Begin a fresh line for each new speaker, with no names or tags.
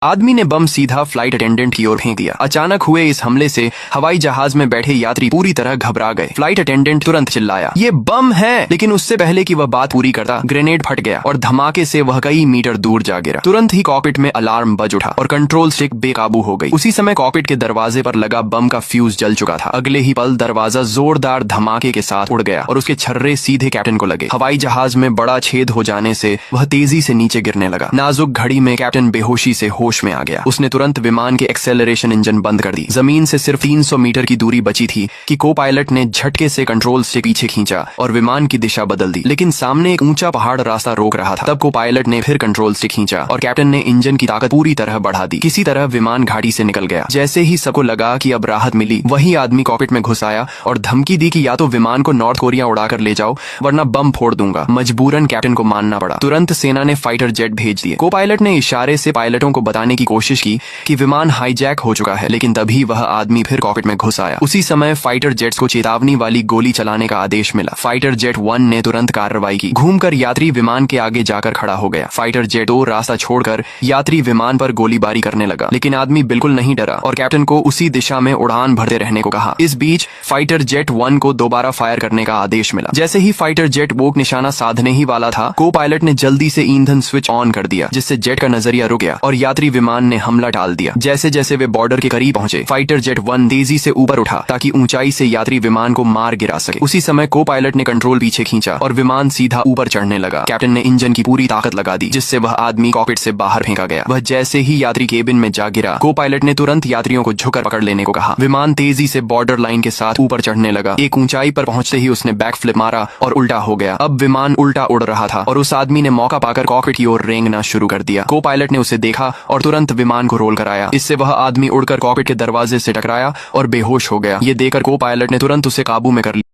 आदमी ने बम सीधा फ्लाइट अटेंडेंट की ओर फेंक दिया। अचानक हुए इस हमले से हवाई जहाज में बैठे यात्री पूरी तरह घबरा गए। फ्लाइट अटेंडेंट तुरंत चिल्लाया, ये बम है। लेकिन उससे पहले कि वह बात पूरी करता, ग्रेनेड फट गया और धमाके से वह कई मीटर दूर जा गिरा। तुरंत ही कॉकपिट में अलार्म बज उठा और कंट्रोल स्टिक बेकाबू हो गई। उसी समय कॉकपिट के दरवाजे पर लगा बम का फ्यूज जल चुका था। अगले ही पल दरवाजा जोरदार धमाके के साथ उड़ गया और उसके छर्रे सीधे कैप्टन को लगे। हवाई जहाज में बड़ा छेद हो जाने से वह तेजी से नीचे गिरने लगा। नाजुक घड़ी में कैप्टन बेहोशी से होश में आ गया। उसने तुरंत विमान के एक्सेलरेशन इंजन बंद कर दी। जमीन से सिर्फ 300 मीटर की दूरी बची थी कि को पायलट ने झटके से कंट्रोल से पीछे खींचा और विमान की दिशा बदल दी। लेकिन सामने एक ऊंचा पहाड़ रास्ता रोक रहा था। तब को पायलट ने फिर कंट्रोल से खींचा और कैप्टन ने इंजन की ताकत पूरी तरह बढ़ा दी। किसी तरह विमान घाटी से निकल गया। जैसे ही सबको लगा कि अब राहत मिली, वही आदमी कॉकपिट में घुस आया और धमकी दी कि या तो विमान को नॉर्थ कोरिया उड़ाकर ले जाओ वरना बम फोड़ दूंगा। मजबूरन कैप्टन को मानना पड़ा। तुरंत सेना ने फाइटर जेट भेज दिए। को पायलट ने इशारे से पायलटों को बताने की कोशिश की कि विमान हाईजैक हो चुका है, लेकिन तभी वह आदमी फिर कॉकपिट में घुस आया। उसी समय फाइटर जेट्स को चेतावनी वाली गोली चलाने का आदेश मिला। फाइटर जेट 1 ने तुरंत कार्रवाई की। घूमकर यात्री विमान के आगे जाकर खड़ा हो गया। फाइटर जेट 2 रास्ता छोड़कर यात्री विमान पर गोलीबारी करने लगा, लेकिन आदमी बिल्कुल नहीं डरा और कैप्टन को उसी दिशा में उड़ान भरते रहने को कहा। इस बीच फाइटर जेट 1 को दोबारा फायर करने का आदेश मिला। जैसे ही फाइटर जेट वो निशाना साधने ही वाला था, को पायलट ने जल्दी से ईंधन स्विच ऑन कर दिया, जिससे जेट का नजरिया रुक गया और यात्री विमान ने हमला टाल दिया। जैसे जैसे वे बॉर्डर के करीब पहुंचे, फाइटर जेट 1 तेजी से ऊपर उठा ताकि ऊंचाई से यात्री विमान को मार गिरा सके। उसी समय को पायलट ने कंट्रोल पीछे खींचा और विमान सीधा ऊपर चढ़ने लगा। कैप्टन ने इंजन की पूरी ताकत लगा दी, जिससे वह आदमी कॉकपिट से बाहर फेंका गया। वह जैसे ही यात्री केबिन में जा गिरा, को पायलट ने तुरंत यात्रियों को झुककर पकड़ लेने को कहा। विमान तेजी से बॉर्डर लाइन के साथ ऊपर चढ़ने लगा। एक ऊंचाई पर पहुंचते ही उसने बैक फ्लिप मारा और उल्टा हो गया। अब विमान उल्टा उड़ रहा था और उस आदमी ने मौका पाकर कॉकपिट की ओर रेंगना शुरू कर दिया। को पायलट ने उसे देखा और तुरंत विमान को रोल कराया। इससे वह आदमी उड़कर कॉकपिट के दरवाजे से टकराया और बेहोश हो गया। ये देखकर को पायलट ने तुरंत उसे काबू में कर लिया।